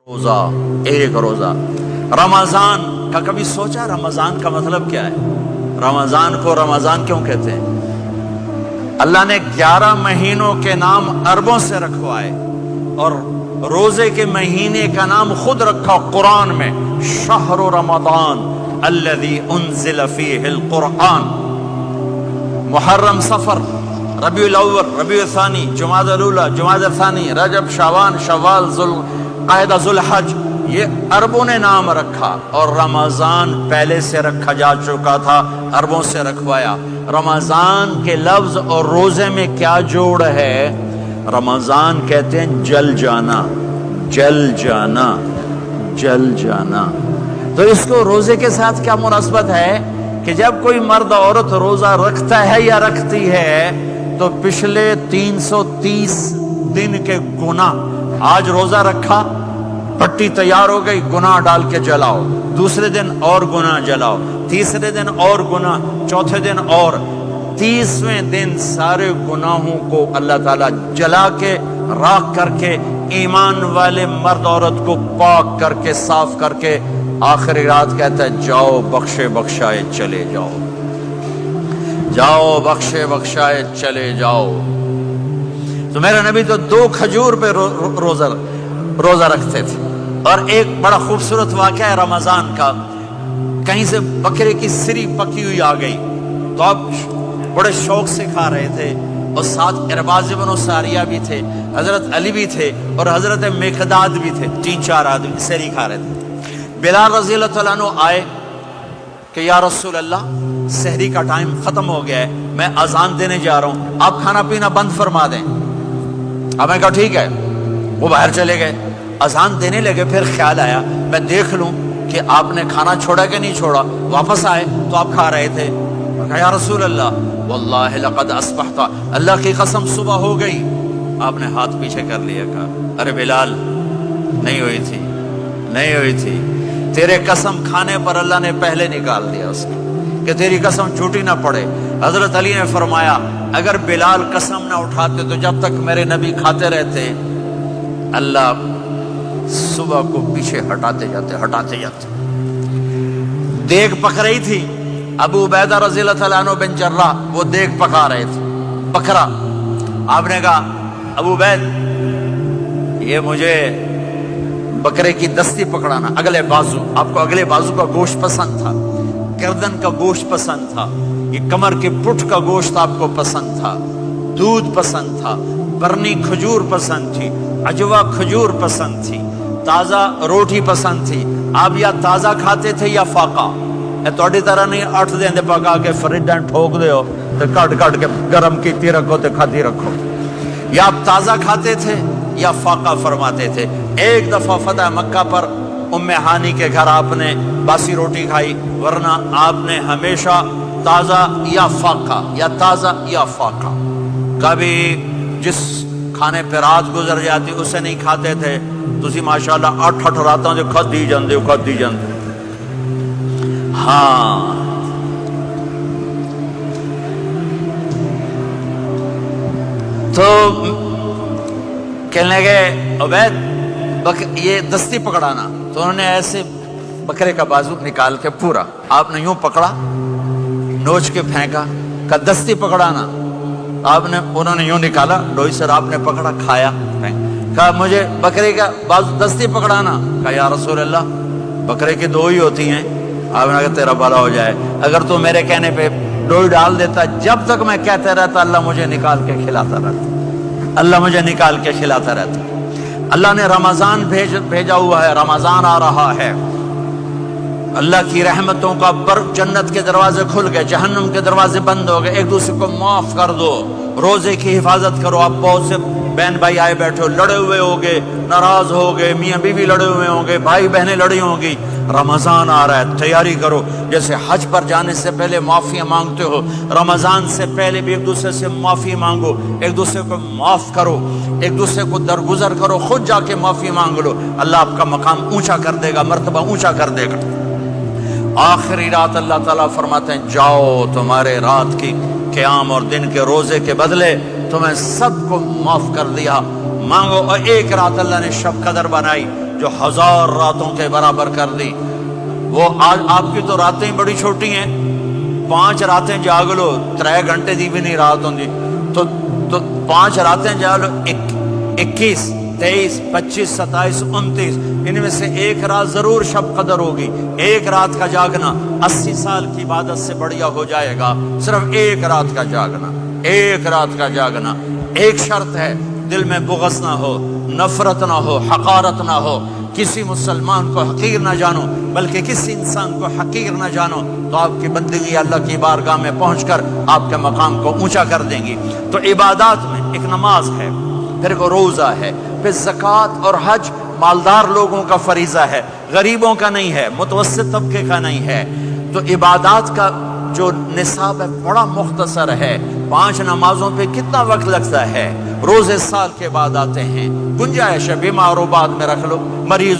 روزہ، ایک روزہ رمضان کا کبھی سوچا رمضان کا مطلب کیا ہے؟ رمضان کو رمضان کیوں کہتے ہیں؟ اللہ نے 11 مہینوں کے نام عربوں سے رکھوائے اور روزے کے مہینے کا نام خود رکھا قرآن میں، شہر رمضان الذی انزل فیہ القرآن۔ محرم، صفر، ربیع الاول، ربیع الثانی، جمادی الاولی، جمادی الثانی، رجب، شعبان، شوال، قاعدہ، ذوالحج، یہ عربوں نے نام رکھا اور رمضان پہلے سے رکھا جا چکا تھا، عربوں سے رکھوایا۔ رمضان کے لفظ اور روزے میں کیا جوڑ ہے؟ رمضان کہتے ہیں جل جانا، جل جانا، جل جانا۔ تو اس کو روزے کے ساتھ کیا مناسبت ہے کہ جب کوئی مرد عورت روزہ رکھتا ہے یا رکھتی ہے تو پچھلے 330 دن کے گناہ، آج روزہ رکھا، پٹی تیار ہو گئی، گناہ ڈال کے جلاؤ، دوسرے دن اور گناہ جلاؤ، تیسرے دن اور گناہ، چوتھے دن اور، 30ویں دن سارے گناہوں کو اللہ تعالیٰ جلا کے، راکھ کر کے، ایمان والے مرد عورت کو پاک کر کے، صاف کر کے، آخری رات کہتا ہے جاؤ بخشے بخشائے چلے جاؤ، جاؤ بخشے بخشائے چلے جاؤ۔ تو میرا نبی تو 2 کھجور پہ روزہ رکھتے تھے۔ اور ایک بڑا خوبصورت واقعہ ہے رمضان کا، کہیں سے بکرے کی سری پکی ہوئی آ گئی تو آپ بڑے شوق سے کھا رہے تھے، اور ساتھ ارباز بن ساریہ بھی تھے، حضرت علی بھی تھے اور حضرت مقداد بھی تھے، 3-4 آدمی سری کھا رہے تھے۔ بلال رضی اللہ عنہ آئے کہ یا رسول اللہ سحری کا ٹائم ختم ہو گیا ہے، میں اذان دینے جا رہا ہوں، آپ کھانا پینا بند فرما دیں۔ اب میں کہا ٹھیک ہے، وہ باہر چلے گئے، اذان دینے لگے، پھر خیال آیا میں دیکھ لوں کہ آپ نے کھانا چھوڑا کہ نہیں چھوڑا، واپس آئے تو آپ کھا رہے تھے۔ میں کہا یا رسول اللہ واللہ لقد اصبحت، اللہ کی قسم صبح ہو گئی۔ آپ نے ہاتھ پیچھے کر لیا، کہا ارے بلال نہیں ہوئی تھی، نہیں ہوئی تھی، تیرے قسم کھانے پر اللہ نے پہلے نکال دیا اس کو کہ تیری قسم جھوٹی نہ پڑے۔ حضرت علی نے فرمایا اگر بلال قسم نہ اٹھاتے تو جب تک میرے نبی کھاتے رہتے اللہ صبح کو پیچھے ہٹاتے جاتے۔ دیگ پک رہی تھی، ابو عبیدہ رضی اللہ تعالیٰ عنہ بن جراح وہ دیگ پکا رہے تھے، بکرا۔ آپ نے کہا ابو عبید یہ مجھے بکرے کی دستی پکڑانا، اگلے بازو، آپ کو اگلے بازو کا گوشت پسند تھا، گردن کا گوشت پسند تھا، یہ کمر کے پٹھ کا گوشت آپ کو پسند تھا، دودھ پسند تھا، برنی کھجور پسند تھی، عجوا کھجور پسند تھی، تازہ روٹی پسند تھی۔ آپ یا تازہ کھاتے تھے یا فاقہ، توڑی طرح نہیں 8 دن پکا کے فریڈاں ٹھوک دے ہو تو کٹ کے گرم کیتی رکھو تو کھاتی رکھو، یا آپ تازہ کھاتے تھے یا فاقہ فرماتے تھے۔ ایک دفعہ فتح مکہ پر ام ہانی کے گھر آپ نے باسی روٹی کھائی، ورنہ آپ نے ہمیشہ تازہ یا فاقہ، یا تازہ یا فاقہ، کبھی جس کھانے پہ رات گزر جاتی اسے نہیں کھاتے تھے۔ تسی ماشاءاللہ 8 راتوں جو کھدی جاندے۔ ہاں تو کہنے لگے عبید یہ دستی پکڑانا، تو انہوں نے ایسے بکرے کا بازو نکال کے پورا آپ نے یوں پکڑا، نوچ کے پھینکا، کہ دستی پکڑانا، انہوں نے یوں نکالا ڈوئی سر، آپ نے پکڑا، کھایا، کہا مجھے بکرے کا بازو دستی پکڑانا۔ کہا یا رسول اللہ بکرے کی 2 ہی ہوتی ہیں۔ آپ نے کہا تیرا بھلا ہو جائے، اگر تو میرے کہنے پہ ڈوئی ڈال دیتا، جب تک میں کہتے رہتا اللہ مجھے نکال کے کھلاتا رہتا، اللہ مجھے نکال کے کھلاتا رہتا۔ اللہ نے رمضان بھیجا ہوا ہے، رمضان آ رہا ہے، اللہ کی رحمتوں کا جنت کے دروازے کھل گئے، جہنم کے دروازے بند ہو گئے، ایک دوسرے کو معاف کر دو، روزے کی حفاظت کرو۔ آپ بہت سے بہن بھائی آئے بیٹھے ہو، لڑے ہوئے ہوگے، ناراض ہوگے، میاں بیوی لڑے ہوئے ہوں گے، بھائی بہنیں لڑی ہوں گی۔ رمضان آ رہا ہے، تیاری کرو، جیسے حج پر جانے سے پہلے معافیاں مانگتے ہو، رمضان سے پہلے بھی ایک دوسرے سے معافی مانگو، ایک دوسرے کو معاف کرو، ایک دوسرے کو درگزر کرو، خود جا کے معافی مانگ لو، اللہ آپ کا مقام اونچا کر دے گا، مرتبہ اونچا کر دے گا۔ آخری رات اللہ تعالیٰ فرماتے ہیں جاؤ تمہارے رات کی قیام اور دن کے روزے کے بدلے تمہیں سب کو معاف کر دیا، مانگو۔ اور ایک رات اللہ نے شب قدر بنائی، جو 1000 راتوں کے برابر کر دی. وہ آج آپ کی تو راتیں بڑی چھوٹی ہیں, 5 راتیں جاگ لو 3 گھنٹے دی بھی نہیں رات ہوندی, تو 5 راتیں جاگ لو 21 23 25 27 29, ان میں سے ایک رات ضرور شب قدر ہوگی. ایک رات کا جاگنا 80 سال کی عبادت سے بڑھیا ہو جائے گا. صرف ایک رات کا جاگنا, ایک رات کا جاگنا. ایک شرط ہے, دل میں بغض نہ ہو, نفرت نہ ہو, حقارت نہ ہو, کسی مسلمان کو حقیر نہ جانو, بلکہ کسی انسان کو حقیر نہ جانو, تو آپ کی بندگی اللہ کی بارگاہ میں پہنچ کر آپ کے مقام کو اونچا کر دیں گی. تو عبادات میں ایک نماز ہے, پھر ایک روزہ ہے, پھر زکوٰۃ اور حج مالدار لوگوں کا فریضہ ہے, غریبوں کا نہیں ہے, متوسط طبقے کا نہیں ہے. تو عبادات کا جو نصاب ہے بڑا مختصر ہے. 5 نمازوں پہ کتنا وقت لگتا ہے؟ روزے سال کے بعد آتے ہیں. گنجائش ہے, بیمار و بعد میں رکھ لو, مریض